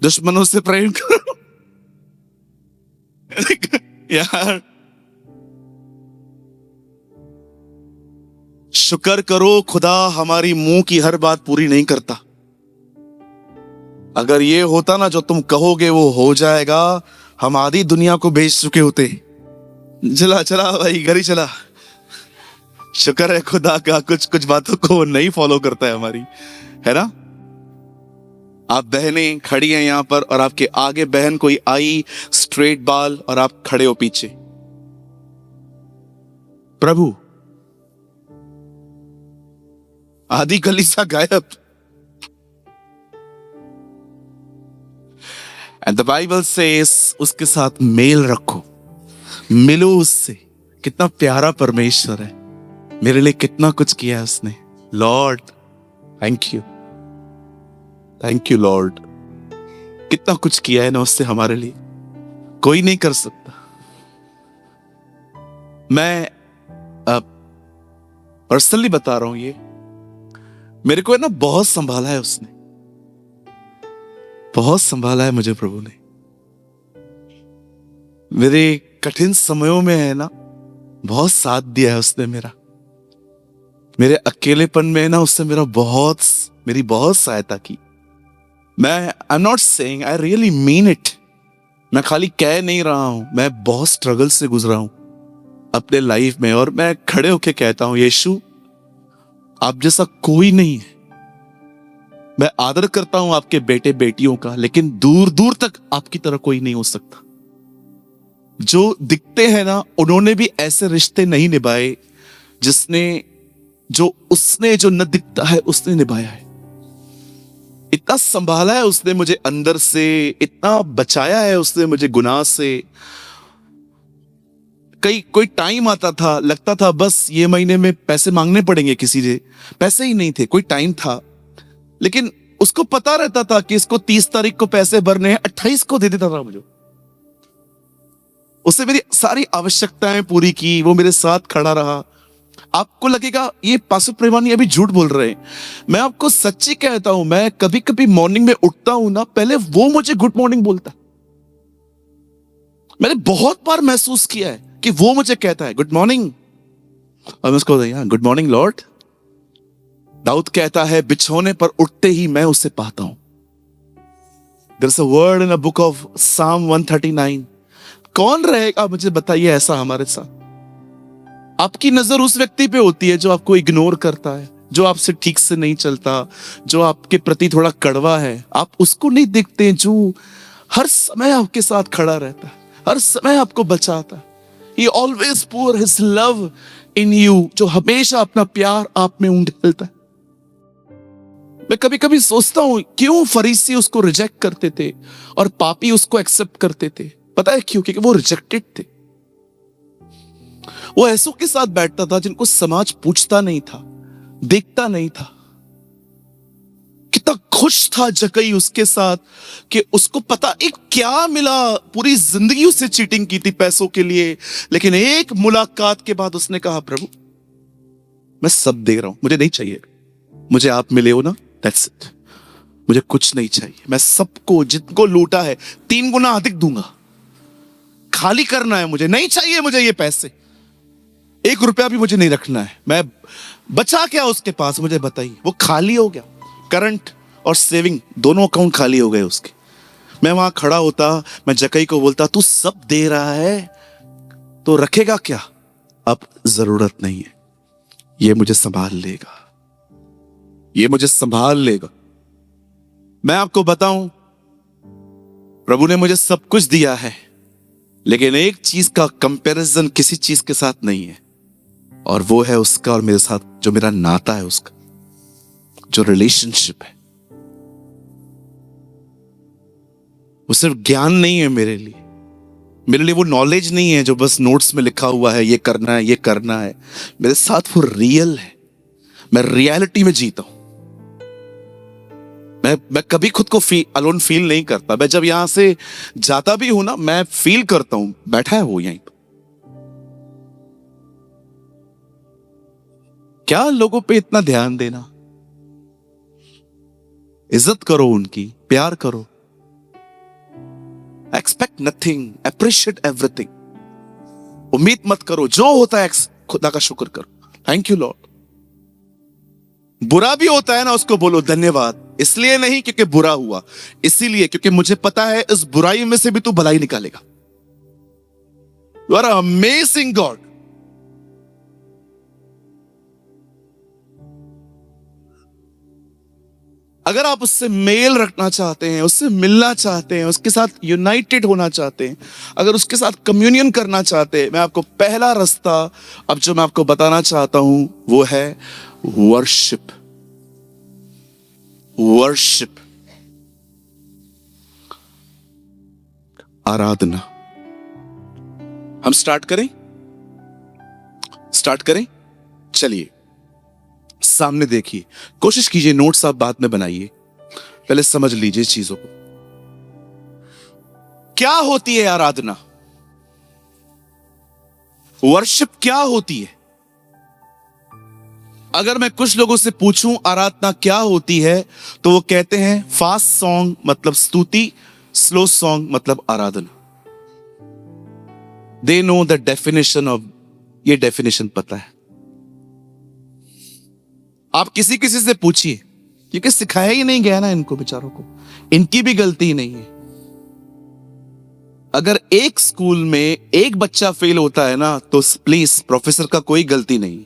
दुश्मनों से प्रेम करो। यार शुक्र करो, खुदा हमारी मुंह की हर बात पूरी नहीं करता। अगर ये होता ना जो तुम कहोगे वो हो जाएगा, हम आधी दुनिया को बेच चुके होते। चला चला भाई, घर ही चला। शुक्र है खुदा का, कुछ कुछ बातों को नहीं फॉलो करता है हमारी, है ना। आप बहनें खड़ी हैं यहां पर, और आपके आगे बहन कोई आई, स्ट्रेट बाल, और आप खड़े हो पीछे। प्रभु, आधी कलीसिया गायब। एंड द बाइबल सेज उसके साथ मेल रखो, मिलो उससे। कितना प्यारा परमेश्वर है, मेरे लिए कितना कुछ किया है उसने। Lord thank you, thank you Lord. कितना कुछ किया है ना उससे हमारे लिए, कोई नहीं कर सकता। मैं पर्सनली बता रहा हूं, ये मेरे को है ना बहुत संभाला है उसने, बहुत संभाला है मुझे प्रभु ने। मेरे कठिन समयों में है ना बहुत साथ दिया है उसने मेरा। मेरे अकेलेपन में है ना उसने मेरी बहुत सहायता की। I am not saying, I really mean it. मैं खाली कह नहीं रहा हूं, मैं बहुत स्ट्रगल से गुजरा हूं अपने लाइफ में, और मैं खड़े होके कहता हूं यीशु आप जैसा कोई नहीं है। मैं आदर करता हूं आपके बेटे बेटियों का, लेकिन दूर दूर तक आपकी तरह कोई नहीं हो सकता। जो दिखते हैं ना, उन्होंने भी ऐसे रिश्ते नहीं निभाए जो न दिखता है उसने निभाया है। इतना संभाला है उसने मुझे अंदर से, इतना बचाया है उसने मुझे गुनाह से। कोई टाइम आता था, लगता था बस ये महीने में पैसे मांगने पड़ेंगे किसी से, पैसे ही नहीं थे। कोई टाइम था, लेकिन उसको पता रहता था कि इसको 30 तारीख को पैसे भरने हैं, 28 को दे देता था मुझे। उससे मेरी सारी आवश्यकताएं पूरी की, वो मेरे साथ खड़ा रहा। आपको लगेगा ये पास्टर प्रेमानी अभी झूठ बोल रहे हैं, मैं आपको सच्ची कहता हूं। मैं कभी कभी मॉर्निंग में उठता हूं ना, पहले वो मुझे गुड मॉर्निंग बोलता है। मैंने बहुत बार महसूस किया है कि वो मुझे कहता है गुड मॉर्निंग, और मैं उसको गुड मॉर्निंग लॉर्ड। दाऊद कहता है बिछौने पर उठते ही मैं उसे पाता हूं। There's a word in a book of Psalm 139, कौन रहेगा मुझे बताइए ऐसा हमारे साथ? आपकी नजर उस व्यक्ति पे होती है जो आपको इग्नोर करता है, जो आपसे ठीक से नहीं चलता, जो आपके प्रति थोड़ा कड़वा है। आप उसको नहीं देखते जो हर समय आपके साथ खड़ा रहता है, हर समय आपको बचाता है। He always pour his love in you, जो हमेशा अपना प्यार आप में उंडेलता है। मैं कभी कभी सोचता हूं क्यों फरीसी उसको रिजेक्ट करते थे और पापी उसको एक्सेप्ट करते थे। पता है क्यों? क्योंकि वो रिजेक्टेड थे। वो ऐसों के साथ बैठता था जिनको समाज पूछता नहीं था, देखता नहीं था। कितना खुश था जकई उसके साथ कि उसको पता एक क्या मिला। पूरी जिंदगी उससे चीटिंग की थी पैसों के लिए, लेकिन एक मुलाकात के बाद उसने कहा, प्रभु मैं सब दे रहा हूं, मुझे नहीं चाहिए, मुझे आप मिले हो ना, दैट्स इट, मुझे कुछ नहीं चाहिए। मैं सबको जिनको लूटा है 3 गुना अधिक दूंगा। खाली करना है, मुझे नहीं चाहिए, मुझे ये पैसे 1 रुपया भी मुझे नहीं रखना है। मैं बचा क्या उसके पास, मुझे बताइए। वो खाली हो गया, करंट और सेविंग दोनों अकाउंट खाली हो गए उसके। मैं वहां खड़ा होता, मैं जकई को बोलता, तू सब दे रहा है तो रखेगा क्या? अब जरूरत नहीं है, ये मुझे संभाल लेगा, ये मुझे संभाल लेगा। मैं आपको बताऊं, प्रभु ने मुझे सब कुछ दिया है, लेकिन एक चीज का कंपैरिजन किसी चीज के साथ नहीं है, और वो है उसका और मेरे साथ जो मेरा नाता है, उसका जो रिलेशनशिप है। वो सिर्फ ज्ञान नहीं है मेरे लिए वो नॉलेज नहीं है जो बस नोट्स में लिखा हुआ है, ये करना है, ये करना है। मेरे साथ वो रियल है, मैं रियलिटी में जीता हूं। मैं कभी खुद को अलोन फील नहीं करता। मैं जब यहां से जाता भी हूं ना, मैं फील करता हूं बैठा है वो यहीं पर। क्या लोगों पे इतना ध्यान देना? इज्जत करो उनकी, प्यार करो, एक्सपेक्ट नथिंग, अप्रिशिएट एवरीथिंग। उम्मीद मत करो, जो होता है खुदा का शुक्र करो, थैंक यू लॉर्ड। बुरा भी होता है ना, उसको बोलो धन्यवाद। इसलिए नहीं क्योंकि बुरा हुआ, इसीलिए क्योंकि मुझे पता है इस बुराई में से भी तू भलाई निकालेगा। You are amazing God. अगर आप उससे मेल रखना चाहते हैं, उससे मिलना चाहते हैं, उसके साथ यूनाइटेड होना चाहते हैं, अगर उसके साथ कम्युनियन करना चाहते हैं, मैं आपको पहला रास्ता अब जो मैं आपको बताना चाहता हूं वो है वर्शिप। वर्शिप, आराधना। हम स्टार्ट करें। चलिए सामने देखिए, कोशिश कीजिए नोट्स आप बाद में बनाइए, पहले समझ लीजिए चीजों को। क्या होती है आराधना? वर्शिप क्या होती है? अगर मैं कुछ लोगों से पूछूं आराधना क्या होती है, तो वो कहते हैं फास्ट सॉन्ग मतलब स्तुति, स्लो सॉन्ग मतलब आराधना। They know the definition of, ये डेफिनेशन पता है। आप किसी से पूछिए, क्योंकि सिखाया ही नहीं गया ना इनको बेचारों को, इनकी भी गलती नहीं है। अगर एक स्कूल में एक बच्चा फेल होता है ना, तो प्लीज प्रोफेसर का कोई गलती नहीं।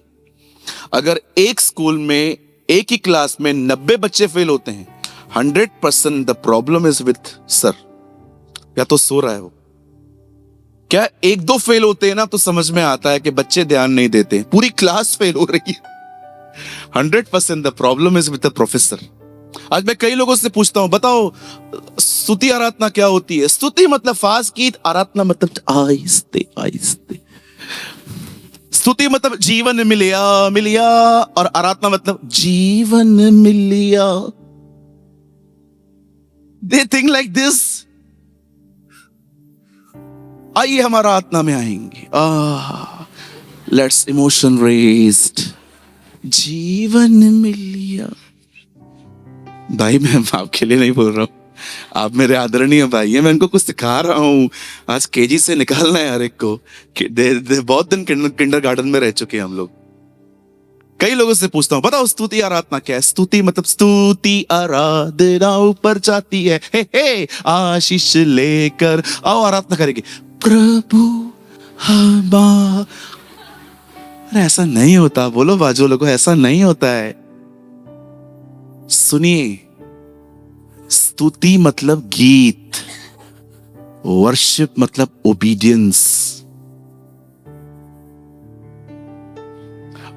अगर एक स्कूल में एक ही क्लास में 90 बच्चे फेल होते हैं, 100% the problem is with sir. या तो सो रहा है वो। क्या 1-2 फेल होते हैं ना तो समझ में आता है कि बच्चे ध्यान नहीं देते, पूरी क्लास फेल हो रही है। 100% the problem is with the professor. आज मैं कई लोगों से पूछता हूं, बताओ स्तुति आराधना क्या होती है? स्तुति मतलब फास्ट गीत, आराधना मतलब आहिस्ते आहिस्ते। स्तुति मतलब जीवन मिलिया, और आराधना मतलब जीवन मिलिया। They think like this. आइए हम आराधना में आएंगे। लेट्स इमोशन रेज्ड, जीवन मिलिया। भाई मैं आपके लिए नहीं बोल रहा हूं, आप मेरे आदरणीय भाई हैं, मैं इनको कुछ सिखा रहा हूं। आज केजी से निकालना है हर एक को। बहुत दिन किंडरगार्टन में रह चुके हैं हम लोग। कई लोगों से पूछता हूं, बताओ स्तुति आराधना क्या है? स्तुति मतलब स्तुति आराधना ऊपर जाती है, हे आशीष लेकर आओ आराधना करेंगे। प्रभु अरे ऐसा नहीं होता। बोलो बाजू लोगों, ऐसा नहीं होता है। सुनिए, स्तुति मतलब गीत, वर्शिप मतलब obedience.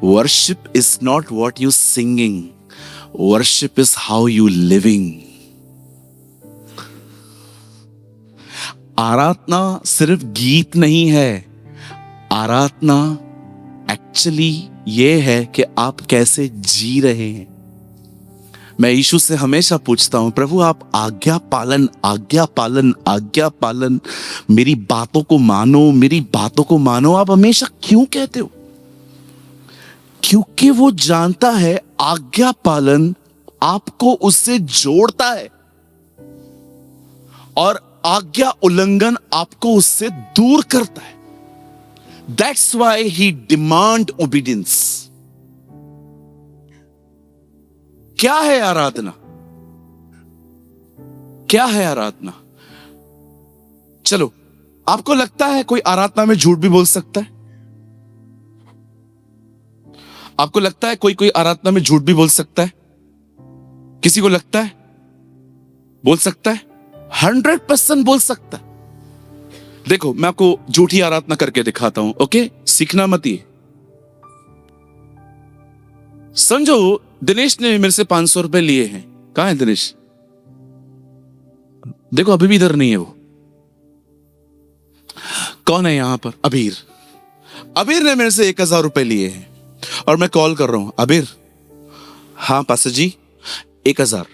Worship is not what you singing, worship is how you living. आराधना सिर्फ गीत नहीं है, आराधना एक्चुअली ये है कि आप कैसे जी रहे हैं। मैं यीशु से हमेशा पूछता हूं, प्रभु आप आज्ञा पालन, आज्ञा पालन, आज्ञा पालन, मेरी बातों को मानो, मेरी बातों को मानो। आप हमेशा क्यों कहते हो? क्योंकि वो जानता है आज्ञा पालन आपको उससे जोड़ता है और आज्ञा उल्लंघन आपको उससे दूर करता है। That's why he demand obedience. क्या है आराधना? क्या है आराधना? चलो, आपको लगता है कोई आराधना में झूठ भी बोल सकता है? आपको लगता है कोई आराधना में झूठ भी बोल सकता है? किसी को लगता है? बोल सकता है? 100% बोल सकता है। देखो, मैं आपको झूठी आराधना करके दिखाता हूं, ओके? सीखना मत ये। समझो दिनेश ने मेरे से 500 रुपए लिए हैं। कहां है दिनेश? देखो अभी भी इधर नहीं है वो। कौन है यहां पर? अबीर। अबीर ने मेरे से 1000 रुपए लिए हैं और मैं कॉल कर रहा हूं, अबीर। हाँ पास्टर जी, 1000।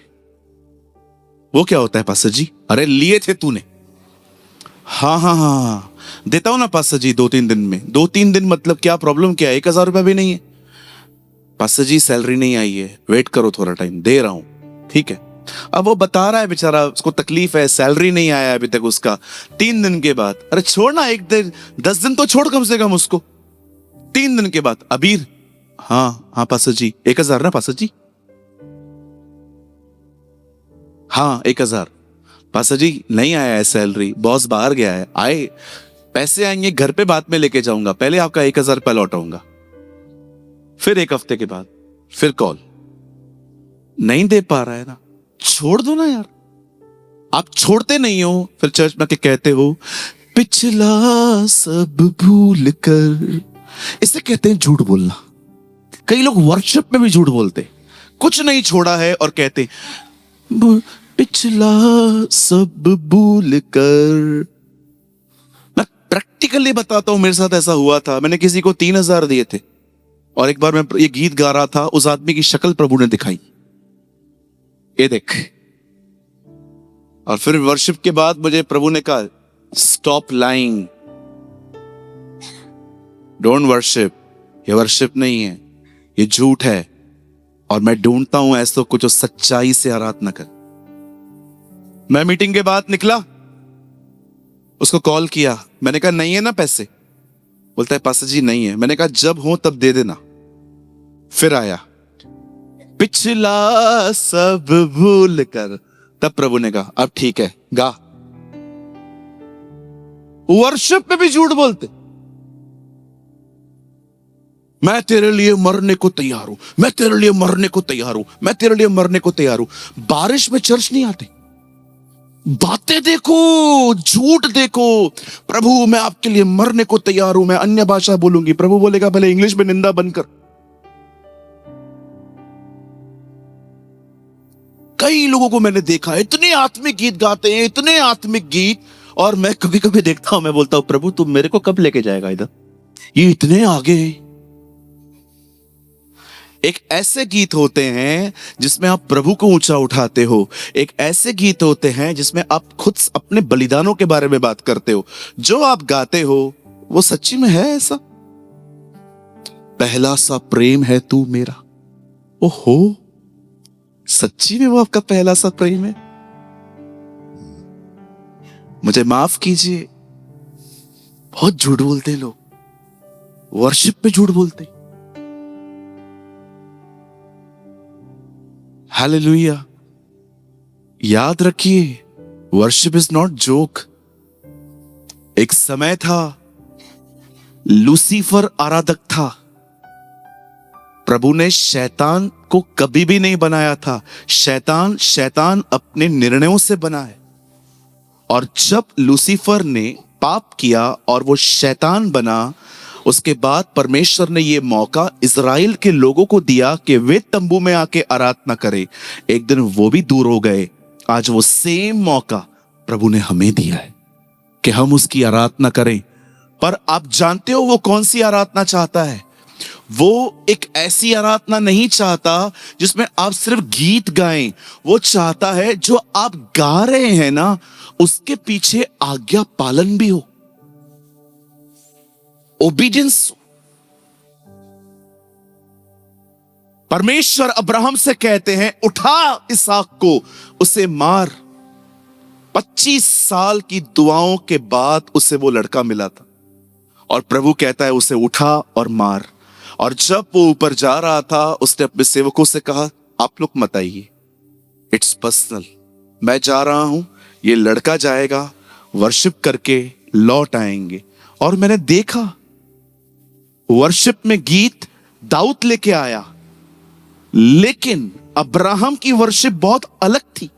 वो क्या होता है पास्टर जी? अरे लिए थे तूने। हाँ हाँ हाँ हाँ, देता हूं ना पास्टर जी 2-3 दिन में। 2-3 दिन मतलब क्या प्रॉब्लम क्या है? 1000 रुपया भी नहीं है पास्टर जी, सैलरी नहीं आई है, वेट करो थोड़ा टाइम, दे रहा हूं। ठीक है। अब वो बता रहा है बेचारा, उसको तकलीफ है, सैलरी नहीं आया अभी तक उसका। 3 दिन के बाद, अरे छोड़ ना, 1 दिन 10 दिन तो छोड़ कम से कम उसको। 3 दिन के बाद, अबीर। हाँ हाँ पास्टर जी, 1000 ना पास्टर जी? हाँ 1000 पास्टर जी, नहीं आया है सैलरी, बॉस बाहर गया है, आए पैसे आएंगे घर पे, बाद में लेके जाऊंगा, पहले आपका 1000 रुपया लौटाऊंगा। फिर 1 हफ्ते के बाद फिर कॉल, नहीं दे पा रहा है ना, छोड़ दो ना यार। आप छोड़ते नहीं हो, फिर चर्च में के कहते हो पिछला सब भूल कर। इसे कहते हैं झूठ बोलना। कई लोग वर्शिप में भी झूठ बोलते, कुछ नहीं छोड़ा है और कहते पिछला सब भूल कर। मैं प्रैक्टिकली बताता हूं, मेरे साथ ऐसा हुआ था। मैंने किसी को 3000 दिए थे और एक बार मैं ये गीत गा रहा था, उस आदमी की शक्ल प्रभु ने दिखाई, ये देख। और फिर वर्शिप के बाद मुझे प्रभु ने कहा स्टॉप लाइंग, डोंट वर्शिप, ये वर्शिप नहीं है, ये झूठ है। और मैं ढूंढता हूं ऐसा कुछ जो सच्चाई से आराधना कर। मैं मीटिंग के बाद निकला, उसको कॉल किया, मैंने कहा नहीं है ना पैसे? बोलता है पास्टर जी नहीं है। मैंने कहा जब हो तब दे देना। फिर आया पिछला सब भूल कर। तब प्रभु ने कहा अब ठीक है गा। वर्शिप में भी झूठ बोलते, मैं तेरे लिए मरने को तैयार हूं, मैं तेरे लिए मरने को तैयार हूं, मैं तेरे लिए मरने को तैयार हूं। बारिश में चर्च नहीं आते। बातें देखो, झूठ देखो। प्रभु मैं आपके लिए मरने को तैयार हूं, मैं अन्य भाषा बोलूंगी। प्रभु बोलेगा भले इंग्लिश में निंदा बनकर। कई लोगों को मैंने देखा इतने आत्मिक गीत गाते हैं, इतने आत्मिक गीत, और मैं कभी कभी देखता हूं, मैं बोलता हूं प्रभु तुम मेरे को कब लेके जाएगा इधर, ये इतने आगे हैं। एक ऐसे गीत होते हैं जिसमें आप प्रभु को ऊंचा उठाते हो। एक ऐसे गीत होते हैं जिसमें आप खुद अपने बलिदानों के बारे में बात करते हो। जो आप गाते हो वो सच्ची में है ऐसा? पहला सा प्रेम है तू मेरा। ओहो, सच्ची में वो आपका पहला सा प्रेम है? मुझे माफ कीजिए, बहुत झूठ बोलते हैं लोग, वर्शिप पे झूठ बोलते। हालेलुया। याद रखिए, वर्शिप इज नॉट जोक, एक समय था, लूसीफर आराधक था। प्रभु ने शैतान को कभी भी नहीं बनाया था। शैतान अपने निर्णयों से बना है। और जब लूसीफर ने पाप किया और वो शैतान बना, उसके बाद परमेश्वर ने ये मौका इज़राइल के लोगों को दिया कि वे तंबू में आके आराधना करें। एक दिन वो भी दूर हो गए। आज वो सेम मौका प्रभु ने हमें दिया है कि हम उसकी आराधना करें। पर आप जानते हो वो कौन सी आराधना चाहता है? वो एक ऐसी आराधना नहीं चाहता जिसमें आप सिर्फ गीत गाएं। वो चाहता है जो आप गा रहे हैं ना, उसके पीछे आज्ञा पालन भी हो, ओबीडियंस। परमेश्वर अब्राहम से कहते हैं, उठा इसहाक को, उसे मार। 25 साल की दुआओं के बाद उसे वो लड़का मिला था और प्रभु कहता है उसे उठा और मार। और जब वो ऊपर जा रहा था, उसने अपने सेवकों से कहा, आप लोग मत आइए, इट्स पर्सनल, मैं जा रहा हूं, ये लड़का जाएगा, वर्शिप करके लौट आएंगे। और मैंने देखा वर्शिप में गीत दाऊद लेके आया, लेकिन अब्राहम की वर्शिप बहुत अलग थी।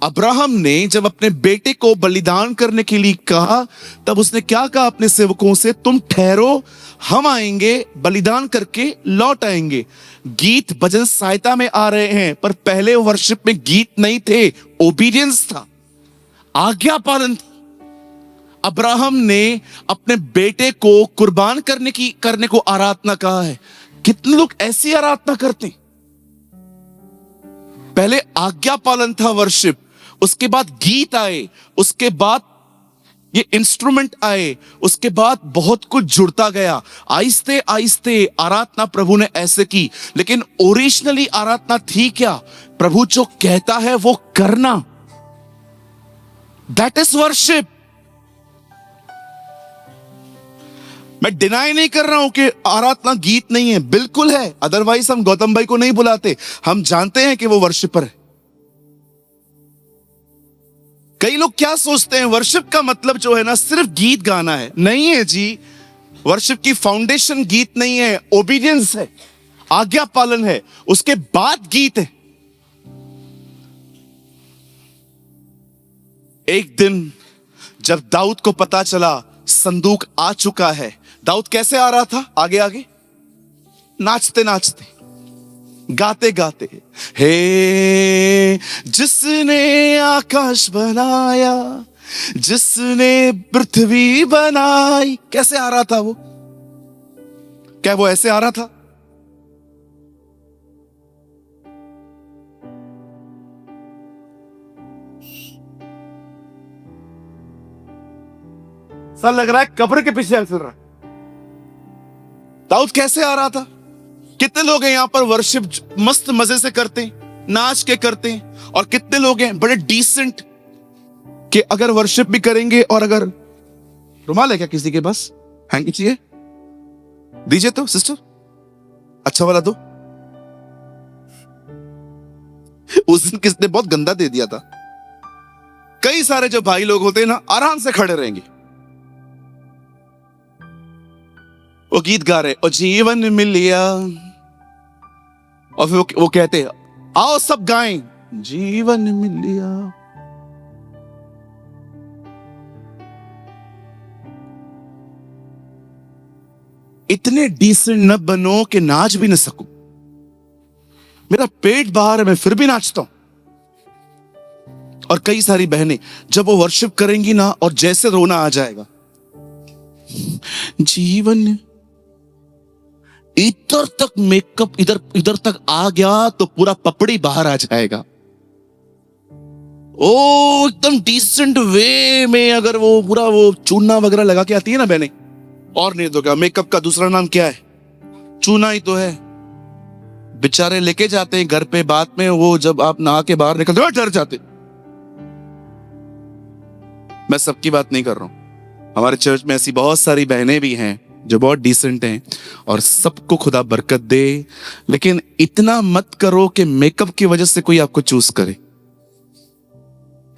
अब्राहम ने जब अपने बेटे को बलिदान करने के लिए कहा, तब उसने क्या कहा अपने सेवकों से, तुम ठहरो, हम आएंगे, बलिदान करके लौट आएंगे। गीत भजन सहायता में आ रहे हैं, पर पहले वर्शिप में गीत नहीं थे, ओबीडियंस था, आज्ञा पालन था। अब्राहम ने अपने बेटे को कुर्बान करने को आराधना कहा है। कितने लोग ऐसी आराधना करते हैं? पहले आज्ञा पालन था वर्शिप, उसके बाद गीत आए, उसके बाद ये इंस्ट्रूमेंट आए, उसके बाद बहुत कुछ जुड़ता गया। आहिस्ते आहिस्ते आराधना प्रभु ने ऐसे की। लेकिन ओरिजिनली आराधना थी क्या? प्रभु जो कहता है वो करना, दैट इज वर्शिप। मैं डिनाई नहीं कर रहा हूं कि आराधना गीत नहीं है, बिल्कुल है, अदरवाइज हम गौतम भाई को नहीं बुलाते। हम जानते हैं कि वो वर्शिपर है। कई लोग क्या सोचते हैं, वर्शिप का मतलब जो है ना सिर्फ गीत गाना है। नहीं है जी, वर्शिप की फाउंडेशन गीत नहीं है, ओबीडियंस है, आज्ञा पालन है, उसके बाद गीत है। एक दिन जब दाऊद को पता चला संदूक आ चुका है, दाऊद कैसे आ रहा था? आगे आगे नाचते नाचते, गाते गाते, हे जिसने आकाश बनाया, जिसने पृथ्वी बनाई। कैसे आ रहा था वो? क्या वो ऐसे आ रहा था? सा लग रहा है कब्र के पीछे चल रहा है। दाऊद कैसे आ रहा था? कितने लोग हैं यहां पर वर्शिप मस्त मजे से करते हैं, नाच के करते हैं, और कितने लोग हैं बड़े डिसेंट कि अगर वर्शिप भी करेंगे, और अगर रुमाल है क्या किसी के पास? हैंकी चाहिए? दीजिए तो सिस्टर, अच्छा वाला दो। उस दिन किसने बहुत गंदा दे दिया था। कई सारे जो भाई लोग होते हैं ना, आराम से खड़े रहेंगे, वो गीत गा रहे, और जीवन मिल लिया, और फिर वो कहते हैं आओ सब गाएं, जीवन मिल लिया। इतने डिसेंट न बनो कि नाच भी न सकूं। मेरा पेट बाहर है, मैं फिर भी नाचता हूं। और कई सारी बहनें जब वो वर्शिप करेंगी ना, और जैसे रोना आ जाएगा, जीवन इधर तक मेकअप इधर तक आ गया तो पूरा पपड़ी बाहर आ जाएगा। ओ एकदम डिसेंट वे में अगर वो पूरा वो चूना वगैरह लगा के आती है ना बहनें, और नहीं तो क्या, मेकअप का दूसरा नाम क्या है? चूना ही तो है। बेचारे लेके जाते हैं घर पे, बाद में वो जब आप नहा के बाहर निकलते हो डर जाते। मैं सबकी बात नहीं कर रहा हूं, हमारे चर्च में ऐसी बहुत सारी बहनें भी हैं जो बहुत डिसेंट हैं, और सबको खुदा बरकत दे। लेकिन इतना मत करो कि मेकअप की वजह से कोई आपको चूज करे।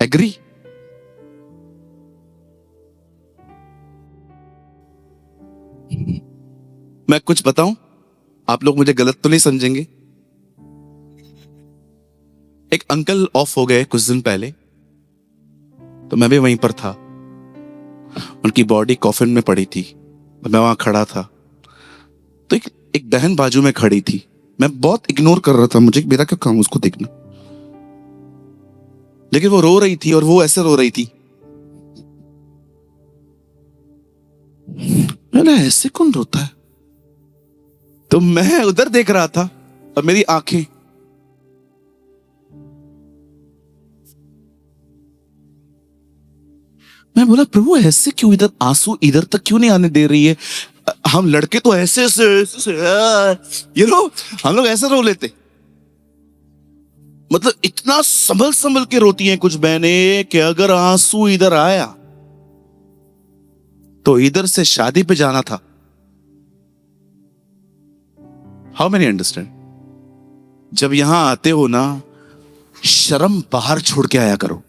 एग्री? मैं कुछ बताऊं, आप लोग मुझे गलत तो नहीं समझेंगे। एक अंकल ऑफ हो गए कुछ दिन पहले, तो मैं भी वहीं पर था। उनकी बॉडी कॉफिन में पड़ी थी, मैं वहां खड़ा था। तो एक बहन बाजू में खड़ी थी। मैं बहुत इग्नोर कर रहा था, मुझे मेरा क्या काम उसको देखना। लेकिन वो रो रही थी और वो ऐसे रो रही थी। मैंने ऐसे कौन रोता है? तो मैं उधर देख रहा था और मेरी आंखें, मैं बोला प्रभु ऐसे क्यों, इधर आंसू इधर तक क्यों नहीं आने दे रही है? हम लड़के तो ऐसे हम लोग ऐसे रो लेते। मतलब इतना संभल संभल के रोती हैं कुछ बहनें कि अगर आंसू इधर आया तो इधर से शादी पे जाना था। How many understand? जब यहां आते हो ना, शर्म बाहर छोड़ के आया करो,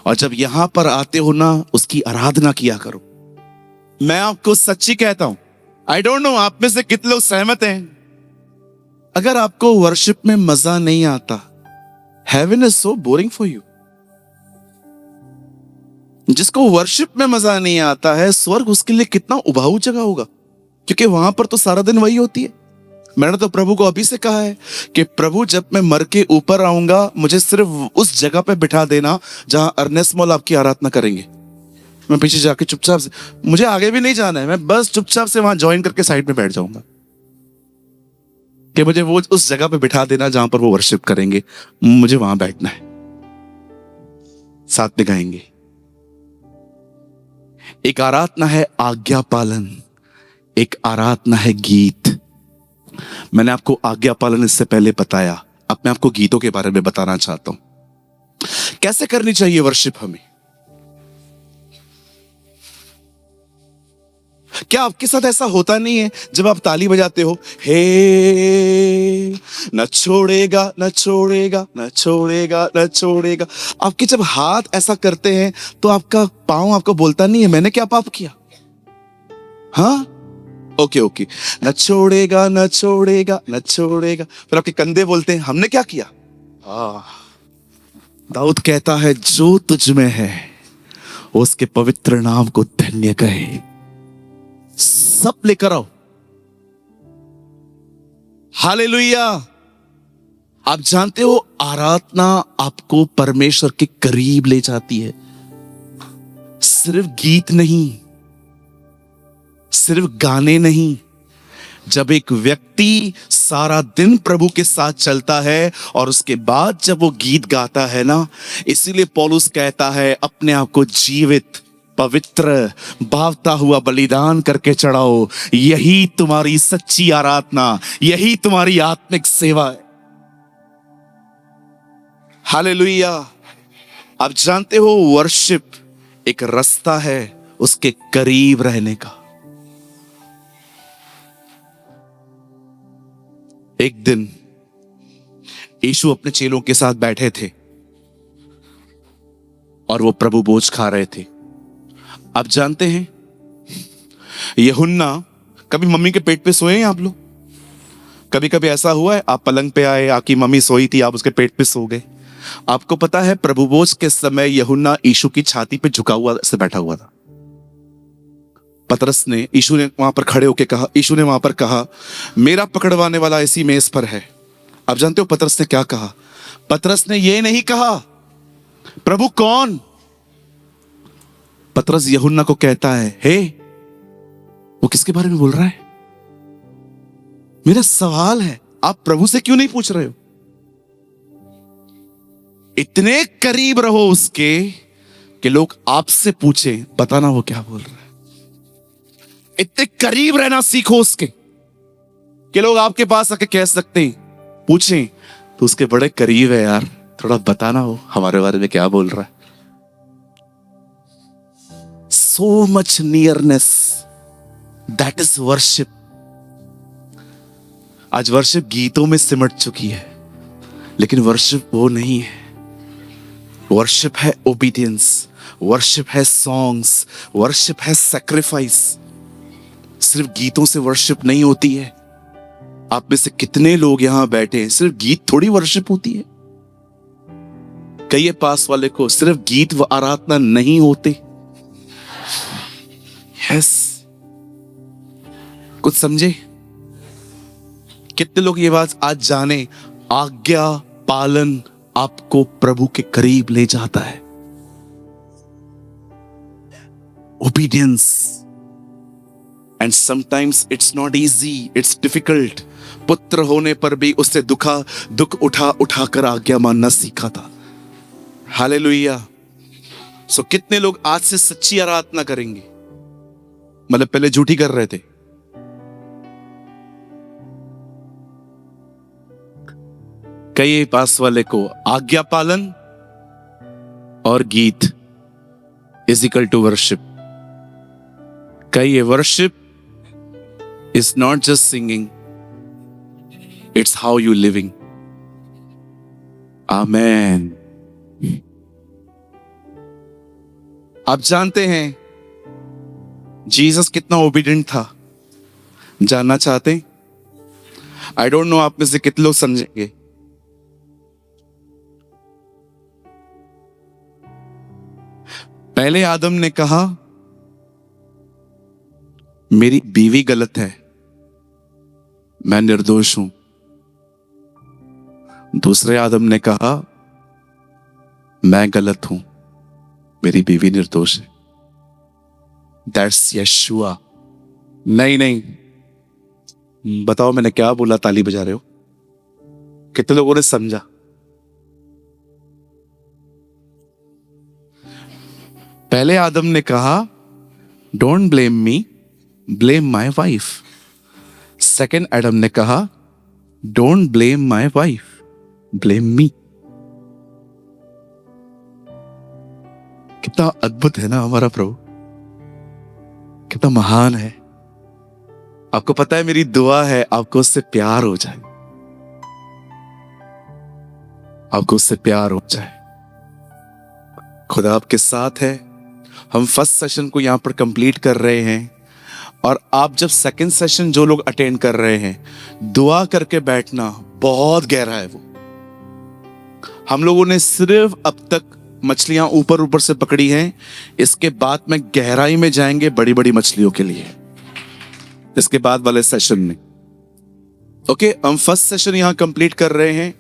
और जब यहां पर आते हो ना, उसकी आराधना किया करो। मैं आपको सच्ची कहता हूं, आई डोंट नो आप में से कितने लोग सहमत हैं। अगर आपको वर्शिप में मजा नहीं आता, heaven is so boring for you. जिसको वर्शिप में मजा नहीं आता है, स्वर्ग उसके लिए कितना उबाऊ जगह होगा, क्योंकि वहां पर तो सारा दिन वही होती है। मैंने तो प्रभु को अभी से कहा है कि प्रभु जब मैं मर के ऊपर आऊंगा, मुझे सिर्फ उस जगह पे बिठा देना जहां अर्नेस्ट मॉल आपकी आराधना करेंगे। मैं पीछे जाके चुपचाप से, मुझे आगे भी नहीं जाना है, मैं बस चुपचाप से वहां ज्वाइन करके साइड में बैठ जाऊंगा कि मुझे वो उस जगह पे बिठा देना जहां पर वो वर्शिप करेंगे। मुझे वहां बैठना है, साथ में गाएंगे। एक आराधना है आज्ञा पालन, एक आराधना है गीत। मैंने आपको आज्ञा पालन इससे पहले बताया, अब मैं आपको गीतों के बारे में बताना चाहता हूं। कैसे करनी चाहिए वर्शिप हमें। क्या आपके साथ ऐसा होता नहीं है जब आप ताली बजाते हो, हे न छोड़ेगा न छोड़ेगा न छोड़ेगा न छोड़ेगा, आपके जब हाथ ऐसा करते हैं तो आपका पांव आपको बोलता नहीं है मैंने क्या पाप किया? हाँ, ओके ओके, न छोड़ेगा न छोड़ेगा न छोड़ेगा। फिर आपके कंधे बोलते हैं हमने क्या किया? दाऊद कहता है जो तुझ में है उसके पवित्र नाम को धन्य कहे। सब लेकर आओ, हालेलुया। आप जानते हो आराधना आपको परमेश्वर के करीब ले जाती है। सिर्फ गीत नहीं, सिर्फ गाने नहीं। जब एक व्यक्ति सारा दिन प्रभु के साथ चलता है और उसके बाद जब वो गीत गाता है ना, इसीलिए पौलुस कहता है अपने आप को जीवित, पवित्र, भावता हुआ बलिदान करके चढ़ाओ। यही तुम्हारी सच्ची आराधना, यही तुम्हारी आत्मिक सेवा है। हालेलुया। आप जानते हो वर्शिप एक रास्ता है उसके करीब रहने का। एक दिन यीशु अपने चेलों के साथ बैठे थे और वो प्रभु भोज खा रहे थे। आप जानते हैं यूहन्ना, कभी मम्मी के पेट पे सोए हैं आप लोग? कभी कभी ऐसा हुआ है आप पलंग पे आए, आपकी मम्मी सोई थी, आप उसके पेट पे सो गए। आपको पता है प्रभु भोज के समय यूहन्ना यीशु की छाती पे झुका हुआ से बैठा हुआ था। पतरस ने, यीशु ने वहां पर खड़े होकर कहा, यीशु ने वहां पर कहा मेरा पकड़वाने वाला इसी मेज पर है। आप जानते हो पतरस ने क्या कहा? पतरस ने यह नहीं कहा प्रभु कौन। पतरस यूहन्ना को कहता है हे, वो किसके बारे में बोल रहा है? मेरा सवाल है, आप प्रभु से क्यों नहीं पूछ रहे हो? इतने करीब रहो उसके कि लोग आपसे पूछें, बताना वो क्या बोल रहा है। इतने करीब रहना सीखो उसके कि लोग आपके पास आके कह सकते हैं, पूछें तो उसके बड़े करीब है यार, थोड़ा बताना हो हमारे बारे में क्या बोल रहा है। So much nearness, that is worship. आज वर्शिप गीतों में सिमट चुकी है, लेकिन वर्शिप वो नहीं है। वर्शिप है ओबीडियंस, वर्शिप है सॉन्ग्स, वर्शिप है सैक्रिफाइस। सिर्फ गीतों से वर्शिप नहीं होती है। आप में से कितने लोग यहां बैठे हैं, सिर्फ गीत थोड़ी वर्शिप होती है। कहिए पास वाले को, सिर्फ गीत व आराधना नहीं होते। यस, कुछ समझे? कितने लोग ये बात आज जाने? आज्ञा पालन आपको प्रभु के करीब ले जाता है। Obedience, and sometimes it's not easy, it's difficult. पुत्र होने पर भी उससे दुख उठा कर आज्ञा मानना सीखा था। हालेलुया। सो कितने लोग आज से सच्ची आराधना करेंगे? मतलब पहले झूठी कर रहे थे। कई पास वाले को, आज्ञा पालन और गीत इज इक्वल टू वर्शिप। कई worship is not just singing, it's how you living. Amen. आप जानते हैं जीसस कितना ओबीडिएंट था? जानना चाहते हैं? आई डोंट नो आप में से कितने लोग समझेंगे। पहले आदम ने कहा मेरी बीवी गलत है, मैं निर्दोष हूं। दूसरे आदम ने कहा मैं गलत हूं, मेरी बीवी निर्दोष है। दैट्स यशुआ। नहीं, बताओ मैंने क्या बोला? ताली बजा रहे हो? कितने लोगों ने समझा? पहले आदम ने कहा don't blame me, blame my wife. Second Adam ने कहा don't blame my wife, blame me. कितना अद्भुत है ना हमारा प्रभु, कितना महान है। आपको पता है मेरी दुआ है आपको उससे प्यार हो जाए, आपको उससे प्यार हो जाए। खुदा आपके साथ है। हम फर्स्ट सेशन को यहां पर कंप्लीट कर रहे हैं, और आप जब सेकंड सेशन जो लोग अटेंड कर रहे हैं, दुआ करके बैठना, बहुत गहरा है वो। हम लोगों ने सिर्फ अब तक मछलियां ऊपर से पकड़ी हैं, इसके बाद में गहराई में जाएंगे बड़ी बड़ी मछलियों के लिए, इसके बाद वाले सेशन में। ओके, हम फर्स्ट सेशन यहां कंप्लीट कर रहे हैं।